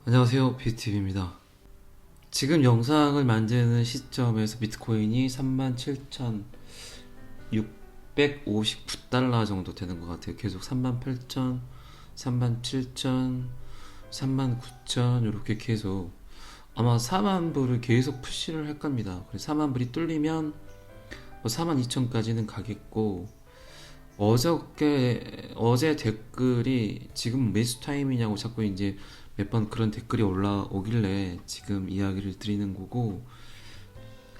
안녕하세요, 비트입니다. 지금 영상을 만드는 시점에서 비트코인이 37,659달러 정도 되는 것 같아요. 계속 38,000, 37,000, 39,000 이렇게 계속 아마 4만 불을 계속 푸시를 할 겁니다. 그래서 4만 불이 뚫리면 42,000까지는 가겠고, 어제 댓글이 지금 매수 타임이냐고 자꾸 이제 몇 번 그런 댓글이 올라오길래 지금 이야기를 드리는 거고,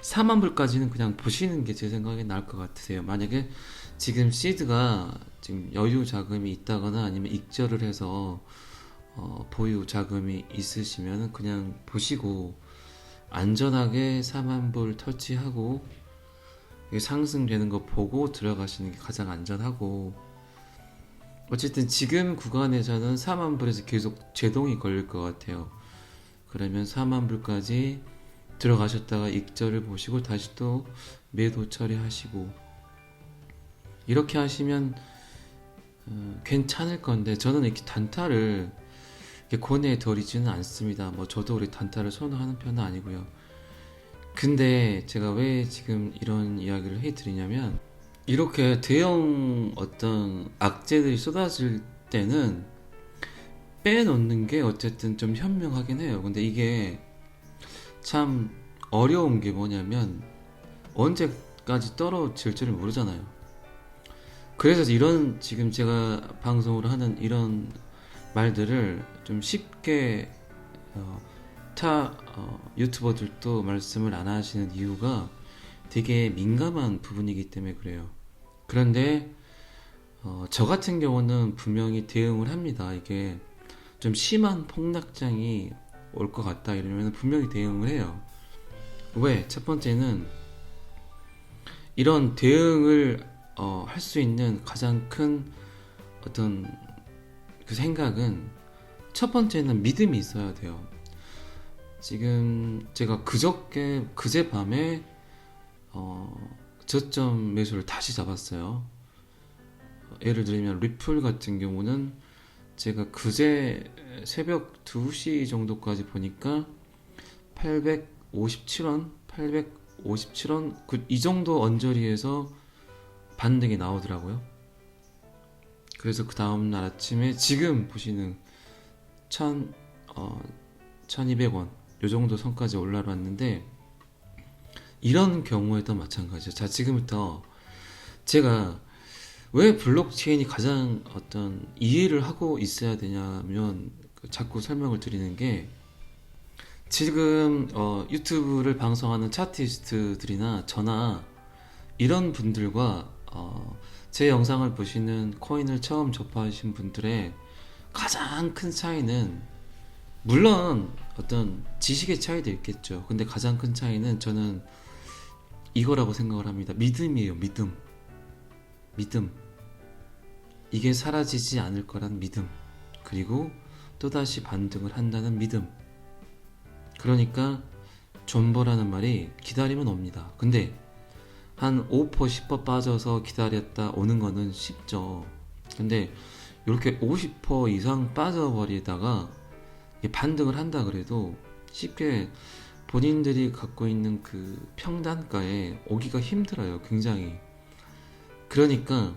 4만 불까지는 그냥 보시는 게 제 생각에 나을 것 같으세요. 만약에 지금 시드가 지금 여유 자금이 있다거나 아니면 익절을 해서 보유 자금이 있으시면 그냥 보시고 안전하게 4만 불 터치하고 상승되는 거 보고 들어가시는 게 가장 안전하고, 어쨌든 지금 구간에서는 4만 불에서 계속 제동이 걸릴 것 같아요. 그러면 4만 불까지 들어가셨다가 익절을 보시고 다시 또 매도 처리하시고 이렇게 하시면 괜찮을 건데, 저는 이렇게 단타를 이렇게 권해드리지는 않습니다. 뭐 저도 우리 단타를 선호하는 편은 아니고요. 근데 제가 왜 지금 이런 이야기를 해드리냐면, 이렇게 대형 어떤 악재들이 쏟아질 때는 빼놓는 게 어쨌든 좀 현명하긴 해요. 근데 이게 참 어려운 게 뭐냐면 언제까지 떨어질 줄을 모르잖아요. 그래서 이런 지금 제가 방송으로 하는 이런 말들을 좀 쉽게 유튜버들도 말씀을 안 하시는 이유가 되게 민감한 부분이기 때문에 그래요. 그런데 저 같은 경우는 분명히 대응을 합니다. 이게 좀 심한 폭락장이 올 것 같다 이러면 분명히 대응을 해요. 왜? 첫 번째는 이런 대응을 할 수 있는 가장 큰 어떤 그 생각은, 첫 번째는 믿음이 있어야 돼요. 지금 제가 그제 밤에 저점 매수를 다시 잡았어요. 예를 들면 리플 같은 경우는 제가 그제 새벽 2시 정도까지 보니까 857원, 857원 이 정도 언저리에서 반등이 나오더라고요. 그래서 그 다음날 아침에 지금 보시는 1200원 요 정도 선까지 올라왔는데, 이런 경우에도 마찬가지죠. 자, 지금부터 제가 왜 블록체인이 가장 어떤 이해를 하고 있어야 되냐면, 자꾸 설명을 드리는 게, 지금 유튜브를 방송하는 차티스트들이나 저나 이런 분들과 제 영상을 보시는 코인을 처음 접하신 분들의 가장 큰 차이는, 물론 어떤 지식의 차이도 있겠죠. 근데 가장 큰 차이는 저는 이거라고 생각을 합니다. 믿음이에요. 믿음. 이게 사라지지 않을 거란 믿음. 그리고 또다시 반등을 한다는 믿음. 그러니까 존버라는 말이 기다리면 옵니다. 근데 한 5% 10% 빠져서 기다렸다 오는 거는 쉽죠. 근데 이렇게 50% 이상 빠져버리다가 반등을 한다 그래도 쉽게 본인들이 갖고 있는 그 평단가에 오기가 힘들어요. 굉장히. 그러니까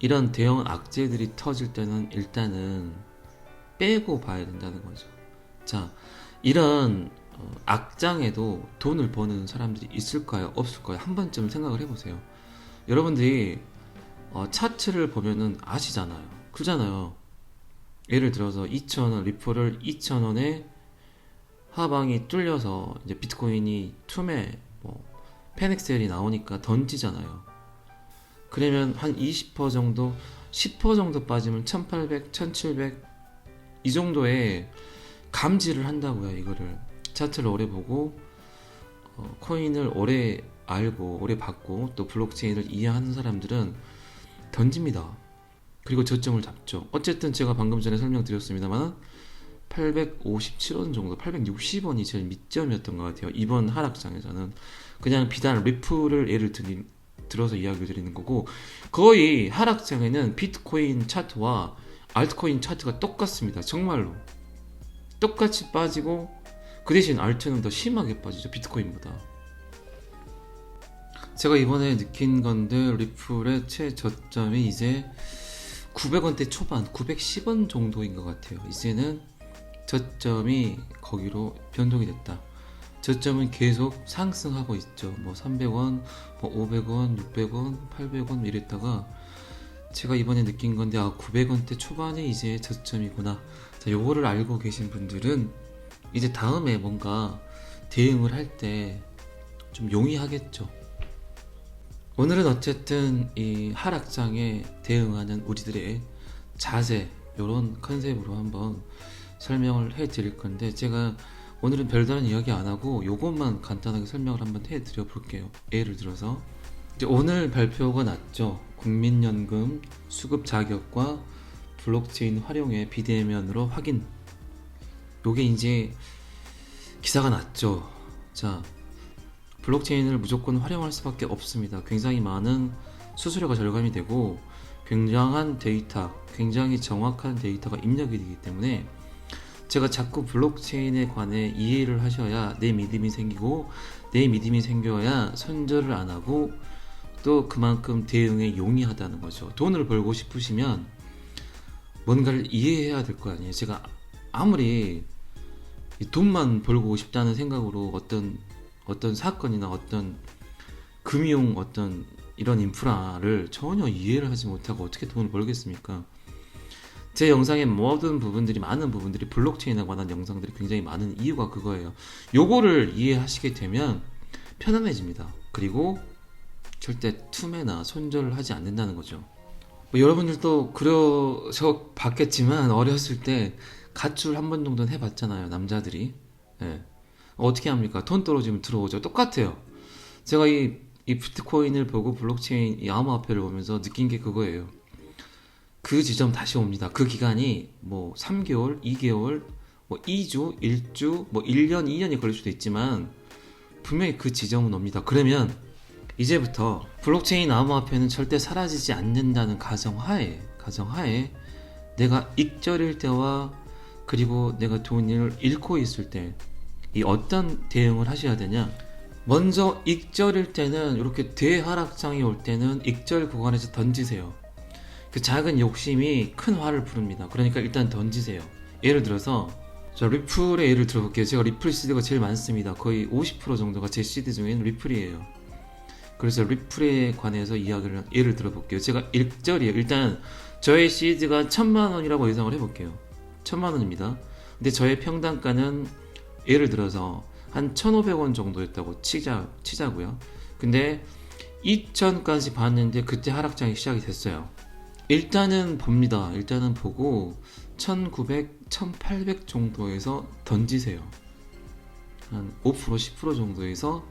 이런 대형 악재들이 터질 때는 일단은 빼고 봐야 된다는 거죠. 자, 이런 악장에도 돈을 버는 사람들이 있을까요? 없을까요? 한 번쯤 생각을 해보세요. 여러분들이 차트를 보면은 아시잖아요. 그러잖아요. 예를 들어서 2,000원 리플을 2,000원에 하방이 뚫려서 이제 비트코인이 투매 패닉셀이 나오니까 던지잖아요. 그러면 한 20% 정도, 10% 정도 빠지면 1800, 1700 이 정도의 감지를 한다고요. 이거를 차트를 오래 보고 코인을 오래 알고 오래 봤고 또 블록체인을 이해하는 사람들은 던집니다. 그리고 저점을 잡죠. 어쨌든 제가 방금 전에 설명드렸습니다만 857원 정도, 860원이 제일 밑점이었던 것 같아요. 이번 하락장에서는 그냥 비단 리플을 예를 들어서 이야기 드리는 거고, 거의 하락장에는 비트코인 차트와 알트코인 차트가 똑같습니다. 정말로. 똑같이 빠지고 그 대신 알트는 더 심하게 빠지죠, 비트코인보다. 제가 이번에 느낀 건데 리플의 최저점이 이제 900원대 초반 910원 정도인 것 같아요. 이제는 저점이 거기로 변동이 됐다. 저점은 계속 상승하고 있죠. 뭐 300원, 뭐 500원, 600원, 800원 이랬다가 제가 이번에 느낀 건데 900원대 초반에 이제 저점이구나. 자, 요거를 알고 계신 분들은 이제 다음에 뭔가 대응을 할 때 좀 용이하겠죠. 오늘은 어쨌든 이 하락장에 대응하는 우리들의 자세, 요런 컨셉으로 한번 설명을 해 드릴 건데, 제가 오늘은 별다른 이야기 안 하고 요것만 간단하게 설명을 한번 해 드려 볼게요. 예를 들어서 이제 오늘 발표가 났죠. 국민연금 수급 자격과 블록체인 활용의 비대면으로 확인. 요게 이제 기사가 났죠. 자, 블록체인을 무조건 활용할 수밖에 없습니다. 굉장히 많은 수수료가 절감이 되고 굉장한 데이터, 굉장히 정확한 데이터가 입력이 되기 때문에 제가 자꾸 블록체인에 관해 이해를 하셔야 내 믿음이 생기고, 내 믿음이 생겨야 손절을 안 하고 또 그만큼 대응에 용이하다는 거죠. 돈을 벌고 싶으시면 뭔가를 이해해야 될 거 아니에요. 제가 아무리 돈만 벌고 싶다는 생각으로 어떤 사건이나 어떤 금융 어떤 이런 인프라를 전혀 이해를 하지 못하고 어떻게 돈을 벌겠습니까? 제 영상의 모든 부분들이, 많은 부분들이 블록체인에 관한 영상들이 굉장히 많은 이유가 그거예요. 요거를 이해하시게 되면 편안해집니다. 그리고 절대 투매나 손절을 하지 않는다는 거죠. 뭐 여러분들도 그러셔 봤겠지만 어렸을 때 가출 한 번 정도는 해봤잖아요, 남자들이. 예. 어떻게 합니까? 돈 떨어지면 들어오죠. 똑같아요. 제가 이 비트코인을 보고 블록체인 이 암호화폐를 보면서 느낀 게 그거예요. 그 지점 다시 옵니다. 그 기간이 뭐 3개월, 2개월, 뭐 2주, 1주, 뭐 1년, 2년이 걸릴 수도 있지만 분명히 그 지점은 옵니다. 그러면 이제부터 블록체인 암호화폐는 절대 사라지지 않는다는 가정하에 내가 익절일 때와 그리고 내가 돈을 잃고 있을 때 이 어떤 대응을 하셔야 되냐. 먼저 익절일 때는 이렇게 대하락장이 올 때는 익절 구간에서 던지세요. 그 작은 욕심이 큰 화를 부릅니다. 그러니까 일단 던지세요. 예를 들어서 자, 리플의 예를 들어볼게요. 제가 리플 시드가 제일 많습니다. 거의 50% 정도가 제 시드 중에는 리플이에요. 그래서 리플에 관해서 예를 들어볼게요. 제가 익절이에요. 일단 저의 시드가 1000만원이라고 예상을 해볼게요. 1000만원입니다. 근데 저의 평단가는 예를 들어서 한 1500원 정도였다고 치자고요. 근데 2000까지 봤는데 그때 하락장이 시작이 됐어요. 일단은 봅니다. 일단은 보고 1900, 1800 정도에서 던지세요. 한 5%, 10% 정도에서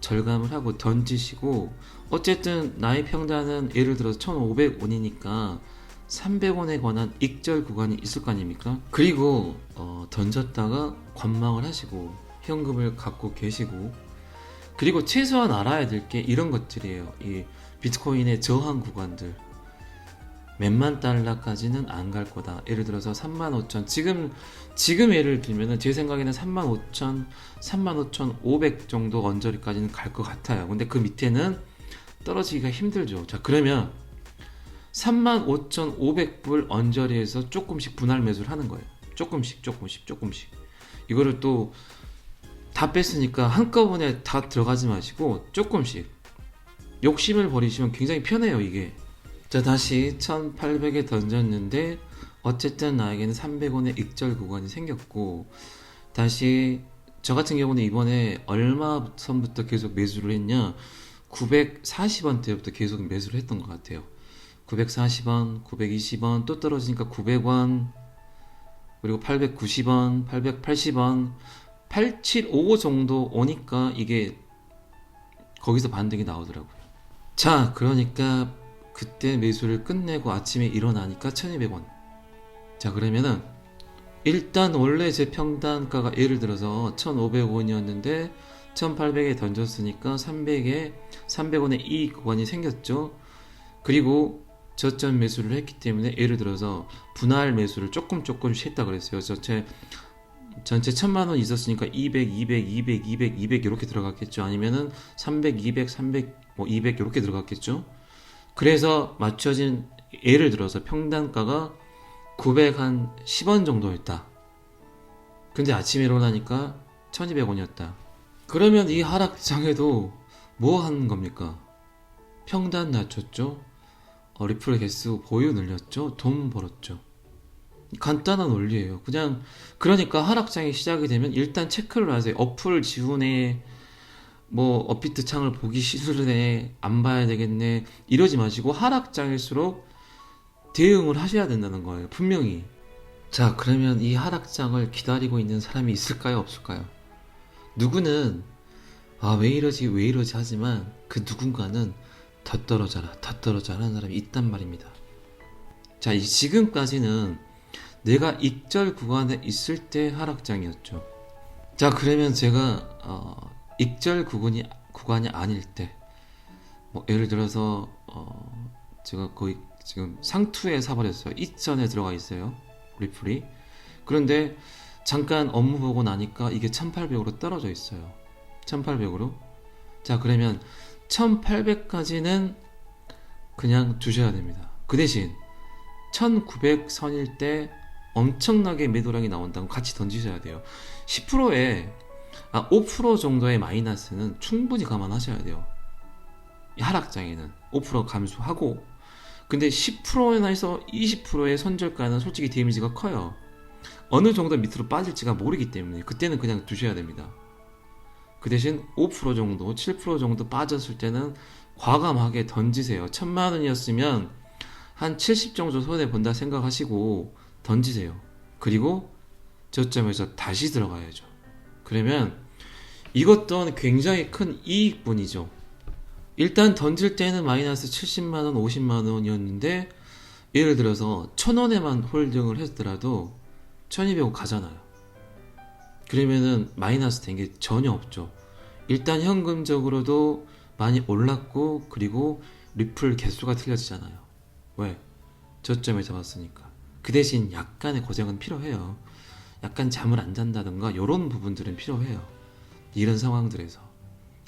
절감을 하고 던지시고, 어쨌든 나의 평단은 예를 들어서 1500원이니까 300원에 관한 익절 구간이 있을 거 아닙니까? 그리고 던졌다가 관망을 하시고 현금을 갖고 계시고, 그리고 최소한 알아야 될 게 이런 것들이에요. 이 비트코인의 저항 구간들 몇만 달러까지는 안 갈 거다. 예를 들어서 35,000, 지금 예를 들면은 제 생각에는 35,000, 35,500 정도 언저리까지는 갈 것 같아요. 근데 그 밑에는 떨어지기가 힘들죠. 자, 그러면 35,500불 언저리에서 조금씩 분할 매수를 하는 거예요. 조금씩. 이거를 또 다 뺐으니까 한꺼번에 다 들어가지 마시고 조금씩. 욕심을 버리시면 굉장히 편해요, 이게. 자, 다시 1800에 던졌는데 어쨌든 나에게는 300원의 익절 구간이 생겼고, 다시 저 같은 경우는 이번에 얼마 선부터 계속 매수를 했냐, 940원 때부터 계속 매수를 했던 것 같아요. 940원, 920원, 또 떨어지니까 900원, 그리고 890원, 880원, 875 정도 오니까 이게 거기서 반등이 나오더라고요. 자, 그러니까 그때 매수를 끝내고 아침에 일어나니까 1200원. 자, 그러면은 일단 원래 제 평단가가 예를 들어서 1500원이었는데 1800에 던졌으니까 300원의 이 구간이 생겼죠. 그리고 저점 매수를 했기 때문에 예를 들어서 분할 매수를 조금씩 했다 그랬어요. 전체 1000만원 있었으니까 200, 200, 200, 200, 200 이렇게 들어갔겠죠. 아니면은 300, 200, 300, 뭐 200 이렇게 들어갔겠죠. 그래서 맞춰진 예를 들어서 평단가가 910원 정도였다. 근데 아침에 일어나니까 1200원이었다. 그러면 이 하락장에도 뭐 하는 겁니까? 평단 낮췄죠? 리플 개수 보유 늘렸죠? 돈 벌었죠? 간단한 원리예요. 그냥 그러니까 하락장이 시작이 되면 일단 체크를 하세요. 어플 지우네, 뭐 업비트 창을 보기 싫으네, 안 봐야 되겠네 이러지 마시고 하락장일수록 대응을 하셔야 된다는 거예요. 분명히. 자, 그러면 이 하락장을 기다리고 있는 사람이 있을까요? 없을까요? 누구는 왜 이러지 왜 이러지 하지만 그 누군가는 더 떨어져라 더 떨어져라 하는 사람이 있단 말입니다. 자, 지금까지는 내가 익절 구간에 있을 때 하락장이었죠. 자, 그러면 제가 익절 구간이 아닐 때, 뭐 예를 들어서 제가 거의 지금 상투에 사버렸어요. 이전에 들어가 있어요, 리플이. 그런데 잠깐 업무 보고 나니까 이게 1800으로 떨어져 있어요. 1800으로. 자, 그러면 1800까지는 그냥 두셔야 됩니다. 그 대신 1900선일 때 엄청나게 매도량이 나온다면 같이 던지셔야 돼요. 5% 정도의 마이너스는 충분히 감안하셔야 돼요. 하락장에는 5% 감수하고. 근데 10%에서 20%의 손절가는 솔직히 데미지가 커요. 어느 정도 밑으로 빠질지가 모르기 때문에 그때는 그냥 두셔야 됩니다. 그 대신 5% 정도, 7% 정도 빠졌을 때는 과감하게 던지세요. 1000만원이었으면 한 70 정도 손해본다 생각하시고 던지세요. 그리고 저점에서 다시 들어가야죠. 그러면 이것 또한 굉장히 큰 이익분이죠. 일단 던질 때는 마이너스 70만원, 50만원이었는데 예를 들어서 1000원에만 홀딩을 했더라도 1200원 가잖아요. 그러면은 마이너스 된 게 전혀 없죠. 일단 현금적으로도 많이 올랐고, 그리고 리플 개수가 틀려지잖아요. 왜? 저점에 잡았으니까. 그 대신 약간의 고생은 필요해요. 약간 잠을 안 잔다든가 이런 부분들은 필요해요. 이런 상황들에서.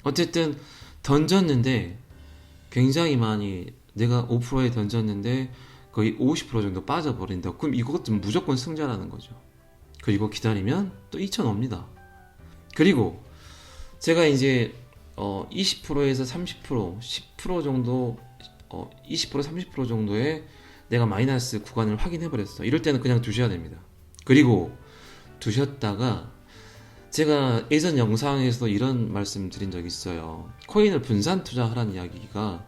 어쨌든 던졌는데 굉장히 많이, 내가 5%에 던졌는데 거의 50% 정도 빠져버린다. 그럼 이것도 무조건 승자라는 거죠. 그리고 기다리면 또 2,000 옵니다. 그리고 제가 이제 20%에서 30%, 10% 정도, 20%, 30% 정도의 내가 마이너스 구간을 확인해버렸어. 이럴 때는 그냥 두셔야 됩니다. 그리고 두셨다가 제가 예전 영상에서 이런 말씀 드린 적 있어요. 코인을 분산 투자하라는 이야기가,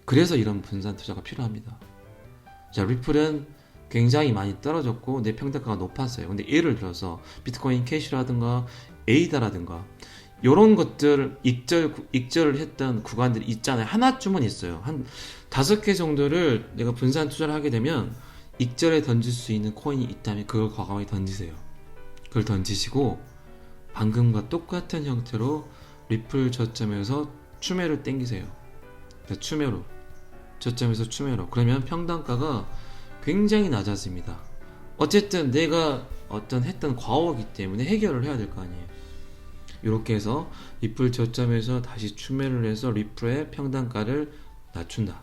그래서 이런 분산 투자가 필요합니다. 자, 리플은 굉장히 많이 떨어졌고 내 평단가가 높았어요. 근데 예를 들어서 비트코인 캐시라든가 에이다라든가 이런 것들 익절을 했던 구간들이 있잖아요. 하나쯤은 있어요. 한 5개 정도를 내가 분산 투자를 하게 되면 익절에 던질 수 있는 코인이 있다면 그걸 과감하게 던지세요. 그걸 던지시고 방금과 똑같은 형태로 리플 저점에서 추매를 땡기세요. 추매로, 저점에서 추매로. 그러면 평단가가 굉장히 낮아집니다. 어쨌든 내가 했던 과오이기 때문에 해결을 해야 될 거 아니에요. 이렇게 해서 리플 저점에서 다시 추매를 해서 리플의 평단가를 낮춘다.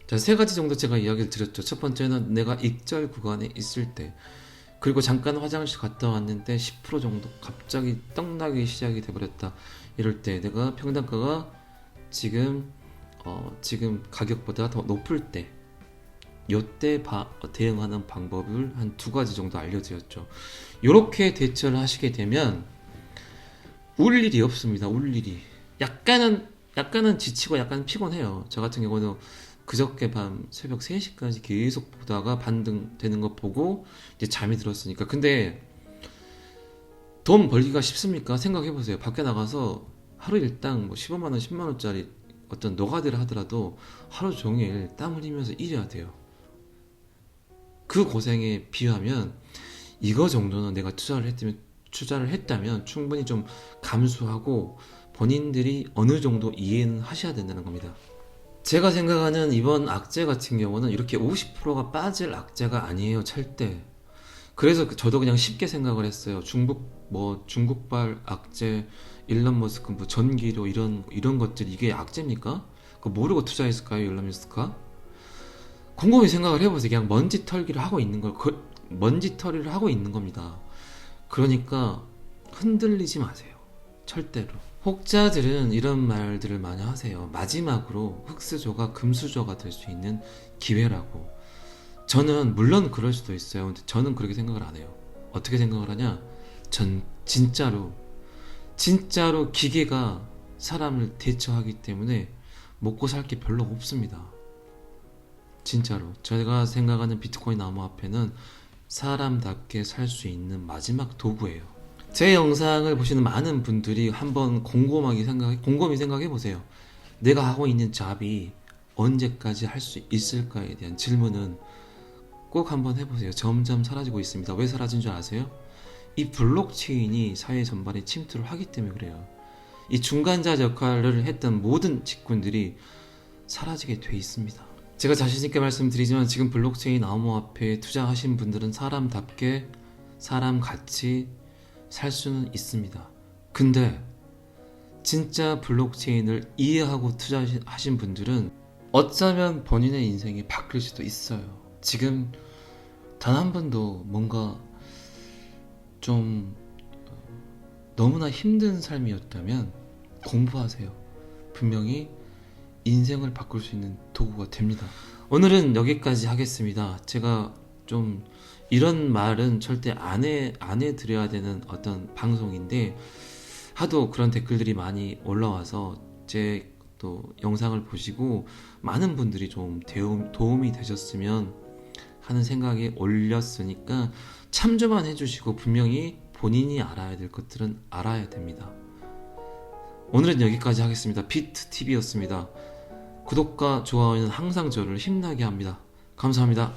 자, 3가지 정도 제가 이야기를 드렸죠. 첫 번째는 내가 익절 구간에 있을 때, 그리고 잠깐 화장실 갔다 왔는데 10% 정도 갑자기 떡나기 시작이 돼버렸다. 이럴 때 내가 평단가가 지금 가격보다 더 높을 때, 요때 대응하는 방법을 한 2가지 정도 알려드렸죠. 이렇게 대처를 하시게 되면 울 일이 없습니다. 울 일이. 약간은 지치고 약간 피곤해요. 저 같은 경우는 그저께 밤 새벽 3시까지 계속 보다가 반등되는 거 보고 이제 잠이 들었으니까. 근데 돈 벌기가 쉽습니까? 생각해보세요. 밖에 나가서 하루 일당 뭐 15만원, 10만원짜리 어떤 노가다를 하더라도 하루 종일 땀 흘리면서 일해야 돼요. 그 고생에 비하면 이거 정도는 내가 투자를 했다면 충분히 좀 감수하고 본인들이 어느 정도 이해는 하셔야 된다는 겁니다. 제가 생각하는 이번 악재 같은 경우는 이렇게 50%가 빠질 악재가 아니에요, 절대. 그래서 저도 그냥 쉽게 생각을 했어요. 중국발 악재, 일론 머스크 뭐 전기료 이런 것들 이게 악재입니까? 그거 모르고 투자했을까요, 일론 머스크가? 곰곰이 생각을 해보세요. 그냥 먼지털이를 하고 있는 겁니다. 그러니까 흔들리지 마세요. 절대로. 혹자들은 이런 말들을 많이 하세요. 마지막으로 흑수저가 금수저가 될 수 있는 기회라고. 저는 물론 그럴 수도 있어요. 근데 저는 그렇게 생각을 안 해요. 어떻게 생각을 하냐? 전 진짜로 기계가 사람을 대처하기 때문에 먹고 살 게 별로 없습니다. 진짜로. 제가 생각하는 비트코인 암호화폐는 사람답게 살 수 있는 마지막 도구예요. 제 영상을 보시는 많은 분들이 한번 곰곰이 생각해 보세요. 내가 하고 있는 잡이 언제까지 할 수 있을까에 대한 질문은 꼭 한번 해보세요. 점점 사라지고 있습니다. 왜 사라진 줄 아세요? 이 블록체인이 사회 전반에 침투를 하기 때문에 그래요. 이 중간자 역할을 했던 모든 직군들이 사라지게 돼 있습니다. 제가 자신있게 말씀드리지만 지금 블록체인 암호화폐에 투자하신 분들은 사람답게 사람같이 살 수는 있습니다. 근데 진짜 블록체인을 이해하고 투자하신 분들은 어쩌면 본인의 인생이 바뀔 수도 있어요. 지금 단 한 번도 뭔가 좀 너무나 힘든 삶이었다면 공부하세요. 분명히 인생을 바꿀 수 있는 도구가 됩니다. 오늘은 여기까지 하겠습니다. 제가 좀 이런 말은 절대 안 해드려야 되는 어떤 방송인데 하도 그런 댓글들이 많이 올라와서 제 또 영상을 보시고 많은 분들이 좀 도움이 되셨으면 하는 생각이 올렸으니까 참조만 해주시고 분명히 본인이 알아야 될 것들은 알아야 됩니다. 오늘은 여기까지 하겠습니다. 비트TV였습니다. 구독과 좋아요는 항상 저를 힘나게 합니다. 감사합니다.